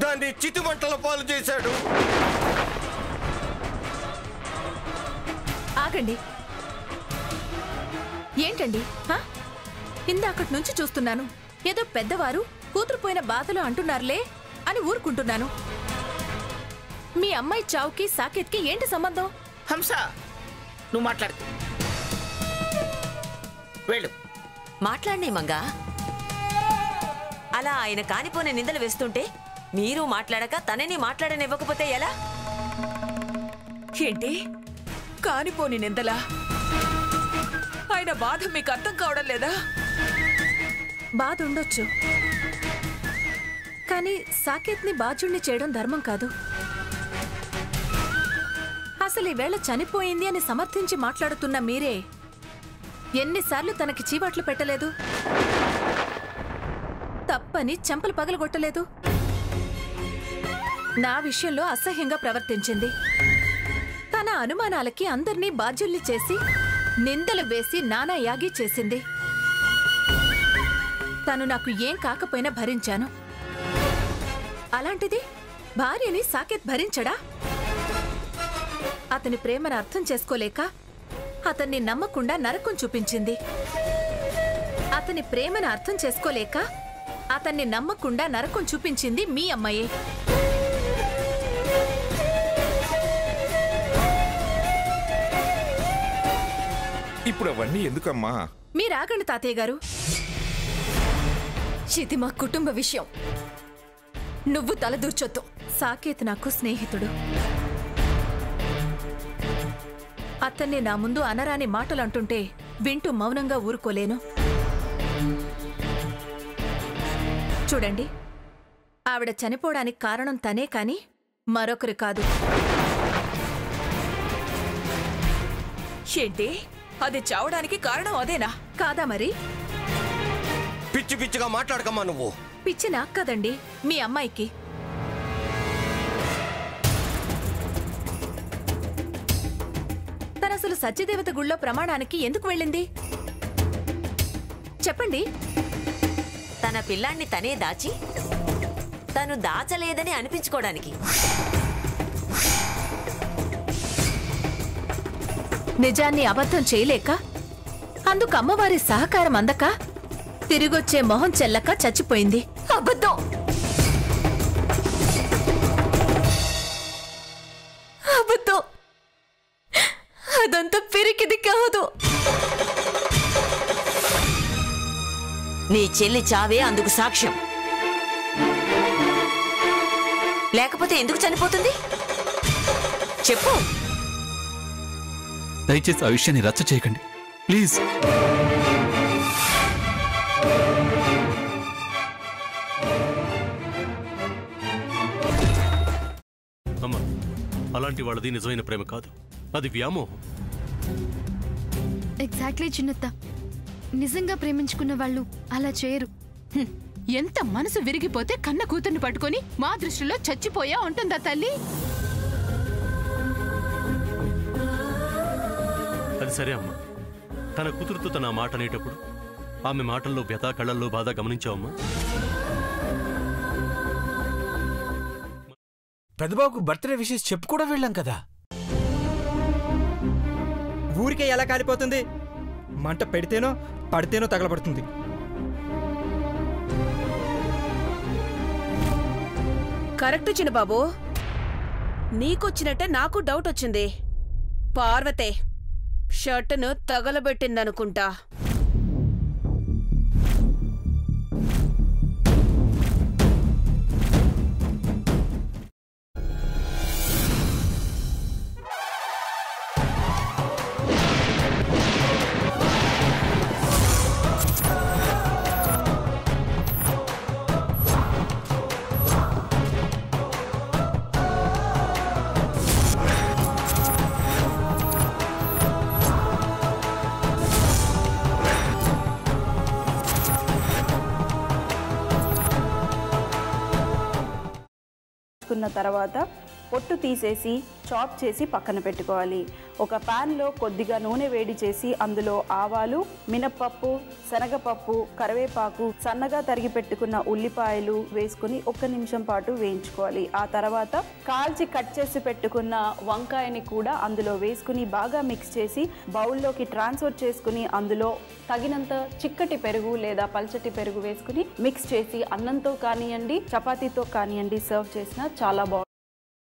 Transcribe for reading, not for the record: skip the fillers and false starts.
దాన్ని చితిమంటల పాలు చేశాడు. ఆగండి. ఏంటండి? ఇందాకటి నుంచి చూస్తున్నాను. ఏదో పెద్దవారు కూతురు పోయిన బాధలు అంటున్నారులే అని ఊరుకుంటున్నాను. మీ అమ్మాయి చావుకి సాకేత్కి ఏంటి సంబంధం? హంస, నువ్వు మాట్లాడు. వెళ్ళు. మాట్లాడినే మంగా. అలా ఆయన కానిపోని నిందలు వేస్తుంటే మీరు మాట్లాడక తనని మాట్లాడనివ్వకపోతే ఎలా? ఏంటి కానిపోని నిందలా? ఆయన బాధ మీకు అర్థం కావడం లేదా? బాధ ఉండొచ్చు, కానీ సాకేత్ని బాధ్యుణ్ణి చేయడం ధర్మం కాదు. అసలు ఈవేళ చనిపోయింది అని సమర్థించి మాట్లాడుతున్న మీరే ఎన్నిసార్లు తనకి చీవాట్లు పెట్టలేదు? తప్పని చెంపలు పగలగొట్టలేదు? నా విషయంలో అసహ్యంగా ప్రవర్తించింది. తన అనుమానాలకి అందర్నీ బాధ్యుల్ని చేసి నిందలు వేసి నానా యాగి చేసింది. తను నాకు ఏం కాకపోయినా భరించాను. అలాంటిది భార్యని సాకేత్ భరించడా? అతని ప్రేమను అర్థం చేసుకోలేక అతన్ని నమ్మకుండా నరకం చూపించింది. అతని ప్రేమను అర్థం చేసుకోలేక అతన్ని నమ్మకుండా నరకం చూపించింది మీ అమ్మాయే. ఇప్పుడు అవన్నీ ఎందుకమ్మా? మీరాగండి తాతయ్య గారు. ఇది మా కుటుంబ విషయం. నువ్వు తలదూర్చొద్దు. సాకేత్ నాకు స్నేహితుడు. అతన్ని నా ముందు అనరాని మాటలు అంటుంటే వింటూ మౌనంగా ఊరుకోలేను. చూడండి, ఆవిడ చనిపోవడానికి కారణం తనే కాని మరొకరు కాదు. ఏంటి? అది చావడానికి కారణం అదేనా? కాదా మరి? పిచ్చి పిచ్చిగా మాట్లాడకమ్మా నువ్వు. పిచ్చి నాకు కదండి, మీ అమ్మాయికి. తనసలు సత్యదేవత గుళ్ళో ప్రమాణానికి ఎందుకు వెళ్ళింది చెప్పండి? తన పిల్లాన్ని తనే దాచి తను దాచలేదని అనిపించుకోవడానికి. నిజాన్ని అబద్ధం చేయలేక, అందుకు అమ్మవారి సహకారం అందక, తిరిగొచ్చే మొహం చెల్లక చచ్చిపోయింది. అబద్ధం! అబద్ధం! అదంతా పెరికిది కాదు. నీ చెల్లి చావే అందుకు సాక్ష్యం. లేకపోతే ఎందుకు చనిపోతుంది చెప్పు. దయచేసి ఆ విషయాన్ని రచ్చ చేయకండి ప్లీజ్. అమ్మా, అలాంటి వాళ్ళది నిజమైన ప్రేమ కాదు, అది వ్యామోహం. ఎగ్జాక్ట్లీ చిన్నత్త. నిజంగా ప్రేమించుకున్న వాళ్ళు అలా చేయరు. ఎంత మనసు విరిగిపోతే కన్న కూతుర్ని పట్టుకొని మా దృష్టిలో చచ్చిపోయా ఉంటుందా తల్లి? అది సరే అమ్మా, తన కూతురుతో తన మాట అనేటప్పుడు ఆమె మాటల్లో వ్యథ, కళ్ళల్లో బాధ గమనించావమ్మా? పెద్దబాబుకు బర్త్డే విషెస్ చెప్పు కూడా వెళ్ళాం కదా. ఊరికే ఎలా కాలిపోతుంది? మంట పెడితేనో పడితేనో తగలబడుతుంది. కరెక్ట్ చిన్నబాబు, నీకొచ్చినట్టే నాకు డౌట్ వచ్చింది. పార్వతే షర్టును తగలబెట్టిందనుకుంటా. తర్వాత పొట్టు తీసేసి చాప్ చేసి పక్కన పెట్టుకోవాలి. ఒక ప్యాన్లో కొద్దిగా నూనె వేడి చేసి అందులో ఆవాలు, మినప్పప్పు, శనగపప్పు, కరివేపాకు, సన్నగా తరిగి పెట్టుకున్న ఉల్లిపాయలు వేసుకుని 1 నిమిషం పాటు వేయించుకోవాలి. ఆ తర్వాత కాల్చి కట్ చేసి పెట్టుకున్న వంకాయని కూడా అందులో వేసుకుని బాగా మిక్స్ చేసి బౌల్లోకి ట్రాన్స్ఫర్ చేసుకుని అందులో తగినంత చిక్కటి పెరుగు లేదా పల్చటి పెరుగు వేసుకుని మిక్స్ చేసి అన్నంతో కానివ్వండి, చపాతీతో కానివ్వండి సర్వ్ చేసినా చాలా బాగుంటుంది.